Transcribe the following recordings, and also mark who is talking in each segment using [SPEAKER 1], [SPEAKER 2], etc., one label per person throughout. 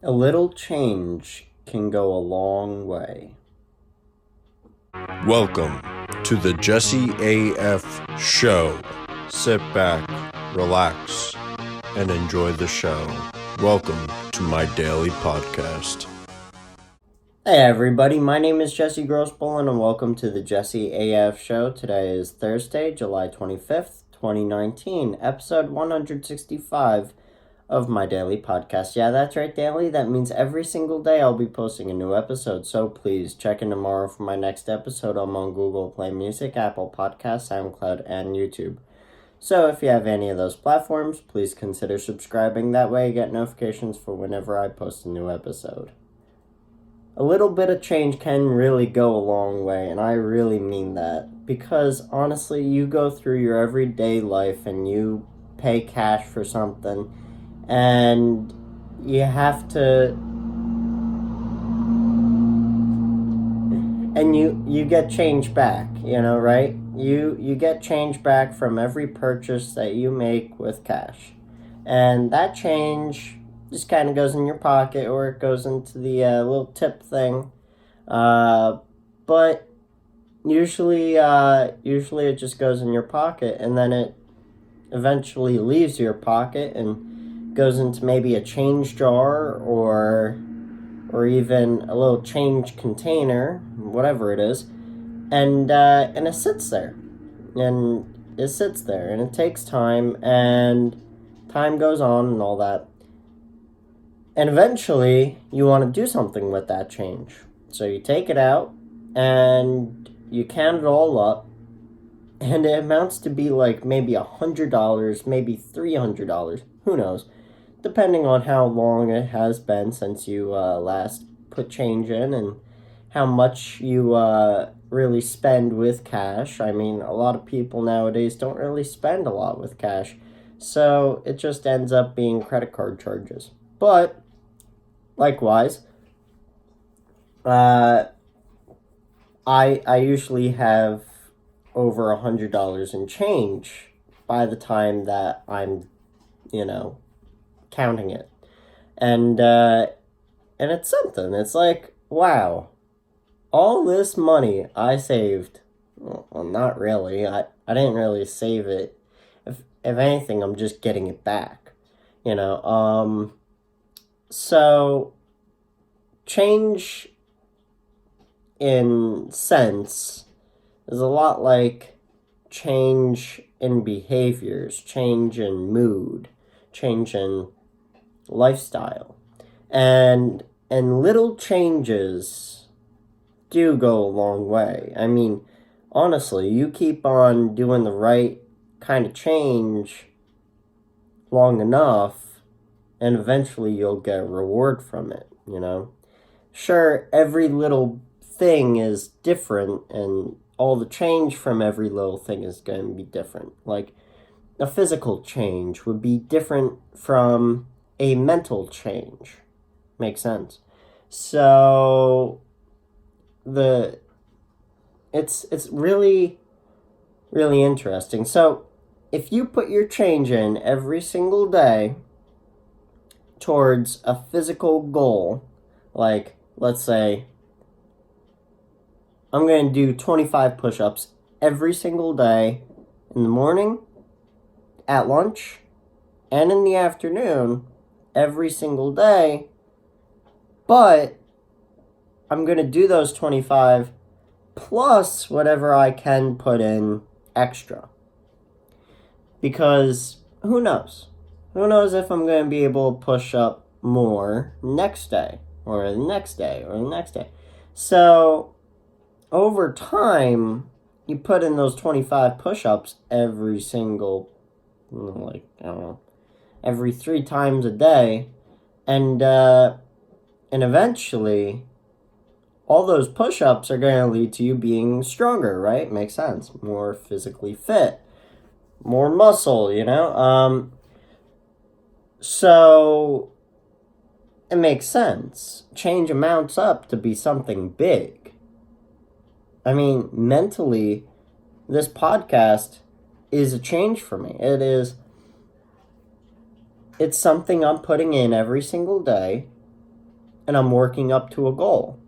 [SPEAKER 1] A little change can go a long way.
[SPEAKER 2] Welcome to the JesseAF show. Sit back, relax, and enjoy the show. Welcome to my daily podcast.
[SPEAKER 1] Hey everybody, my name is Jesse Grossbohlin and welcome to the JesseAF show. Today is Thursday, July 25th, 2019, episode 165 of my daily podcast. Yeah, that's right, daily. That means every single day I'll be posting a new episode, so please check in tomorrow for my next episode. I'm on Google Play Music, Apple Podcasts, SoundCloud, and YouTube. So if you have any of those platforms, please consider subscribing. That way you get notifications for whenever I post a new episode. A little bit of change can really go a long way, and I really mean that. Because honestly, you go through your everyday life and you pay cash for something, and you have to, and you get change back, right? You get change back from every purchase that you make with cash, and that change just kind of goes in your pocket, or it goes into the little tip thing, but usually it just goes in your pocket, and then it eventually leaves your pocket and goes into maybe a change jar or even a little change container, whatever it is, and it sits there, and it takes time, and time goes on and all that, and eventually you want to do something with that change, so you take it out and you count it all up. And it amounts to be like maybe $100, maybe $300, who knows, depending on how long it has been since you last put change in and how much you really spend with cash. I mean, a lot of people nowadays don't really spend a lot with cash, so it just ends up being credit card charges. But likewise, I usually have over $100 in change by the time that I'm, counting it, and it's something. It's like, wow, all this money I saved. Well, not really. I didn't really save it. If anything, I'm just getting it back. So change in sense is a lot like change in behaviors, change in mood, change in lifestyle. And little changes do go a long way. I mean, honestly, you keep on doing the right kind of change long enough, and eventually you'll get a reward from it, Sure, every little thing is different, and all the change from every little thing is going to be different. Like, a physical change would be different from a mental change. Makes sense. So it's really, really interesting. So if you put your change in every single day towards a physical goal, like, let's say I'm going to do 25 push-ups every single day in the morning, at lunch, and in the afternoon every single day, but I'm going to do those 25 plus whatever I can put in extra. Because who knows? Who knows if I'm going to be able to push up more next day, or the next day, or the next day. So over time, you put in those 25 push-ups every single, every 3 times a day, and eventually, all those push-ups are going to lead to you being stronger, right? Makes sense. More physically fit, more muscle, So it makes sense. Change amounts up to be something big. I mean, mentally, this podcast is a change for me. It's something I'm putting in every single day, and I'm working up to a goal.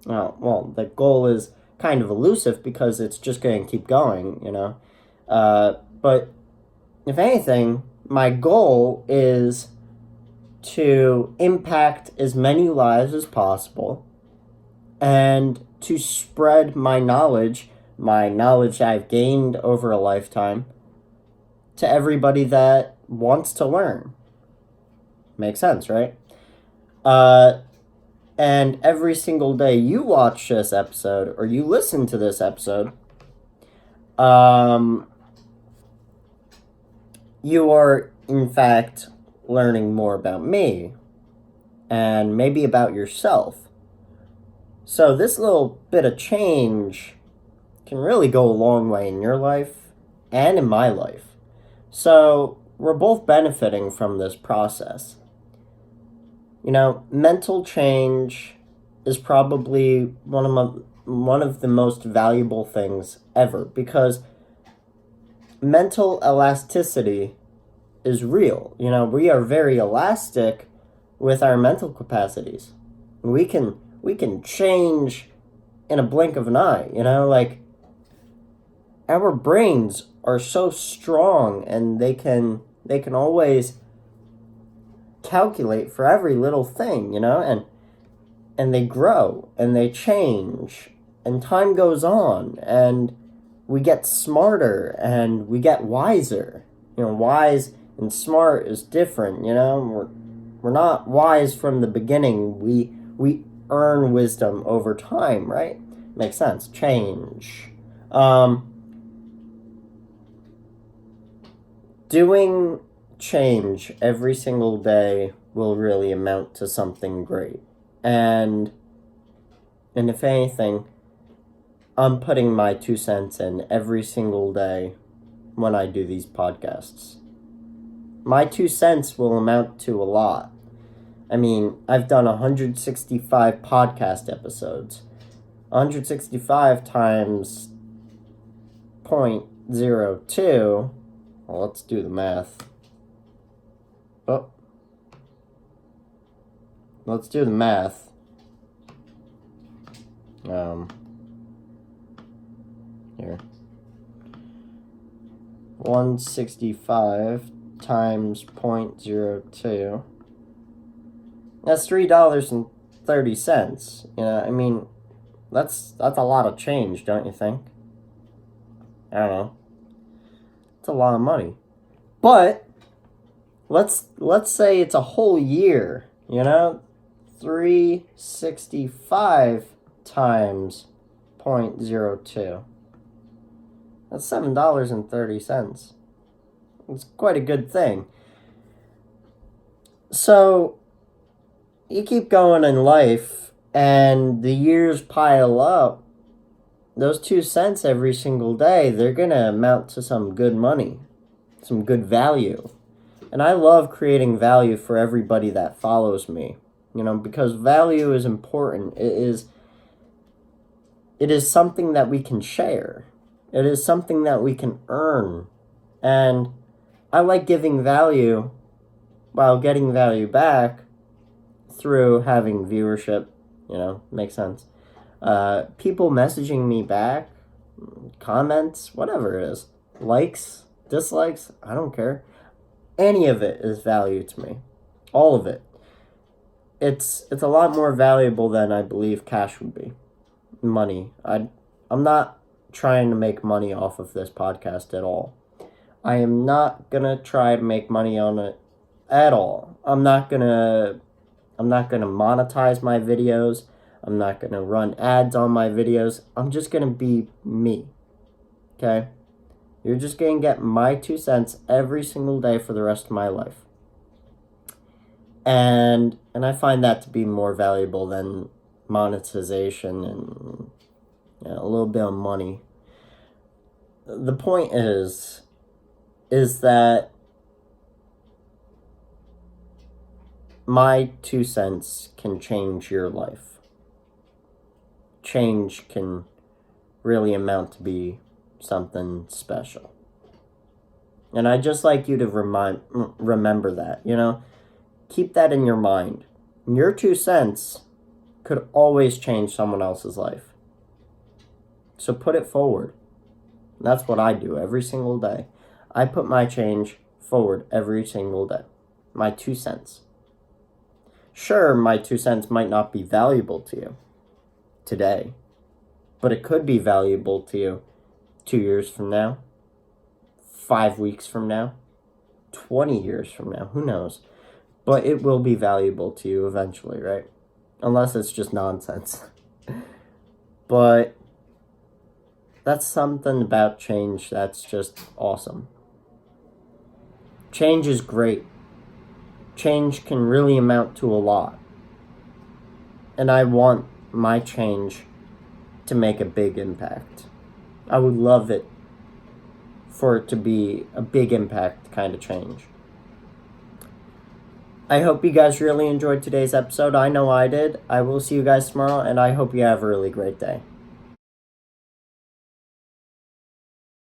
[SPEAKER 1] Well, the goal is kind of elusive because it's just going to keep going, but if anything, my goal is to impact as many lives as possible and to spread my knowledge I've gained over a lifetime, to everybody that wants to learn. Makes sense, right? And every single day you watch this episode or you listen to this episode, you are, in fact, learning more about me and maybe about yourself. So this little bit of change can really go a long way in your life and in my life. So we're both benefiting from this process. Mental change is probably one of the most valuable things ever, because mental elasticity is real. We are very elastic with our mental capacities. We can change in a blink of an eye, like our brains are so strong, and they can always calculate for every little thing, and they grow and they change, and time goes on, and we get smarter and we get wiser. Wise and smart is different. We're not wise from the beginning. We earn wisdom over time, right? Makes sense. Change. Doing change every single day will really amount to something great. And if anything, I'm putting my 2 cents in every single day when I do these podcasts. My 2 cents will amount to a lot. I've done 165 podcast episodes. 165 times 0.02. Well, let's do the math. Let's do the math. Here. 165 times 0.02. That's $3.30. That's a lot of change, don't you think? I don't know. It's a lot of money. But let's say it's a whole year, 365 times 0.02. That's $7.30. It's quite a good thing. So you keep going in life and the years pile up. Those 2 cents every single day, they're going to amount to some good money, some good value. And I love creating value for everybody that follows me, because value is important. It is something that we can share. It is something that we can earn. And I like giving value while getting value back through having viewership, makes sense. People messaging me back, comments, whatever it is, likes, dislikes, I don't care. Any of it is value to me. All of it. It's a lot more valuable than I believe cash would be. Money. I'm not trying to make money off of this podcast at all. I am not gonna try to make money on it at all. I'm not gonna monetize my videos. I'm not gonna run ads on my videos. I'm just gonna be me. Okay? You're just gonna get my 2 cents every single day for the rest of my life. And I find that to be more valuable than monetization and a little bit of money. The point is that my 2 cents can change your life. Change can really amount to be something special. And I'd just like you to remember that, keep that in your mind. Your 2 cents could always change someone else's life. So put it forward. That's what I do every single day. I put my change forward every single day. My 2 cents. Sure, my 2 cents might not be valuable to you today, but it could be valuable to you 2 years from now, 5 weeks from now, 20 years from now, who knows? But it will be valuable to you eventually, right? Unless it's just nonsense. But that's something about change that's just awesome. Change is great. Change can really amount to a lot. And I want my change to make a big impact. I would love it for it to be a big impact kind of change. I hope you guys really enjoyed today's episode. I know I did. I will see you guys tomorrow, and I hope you have a really great day.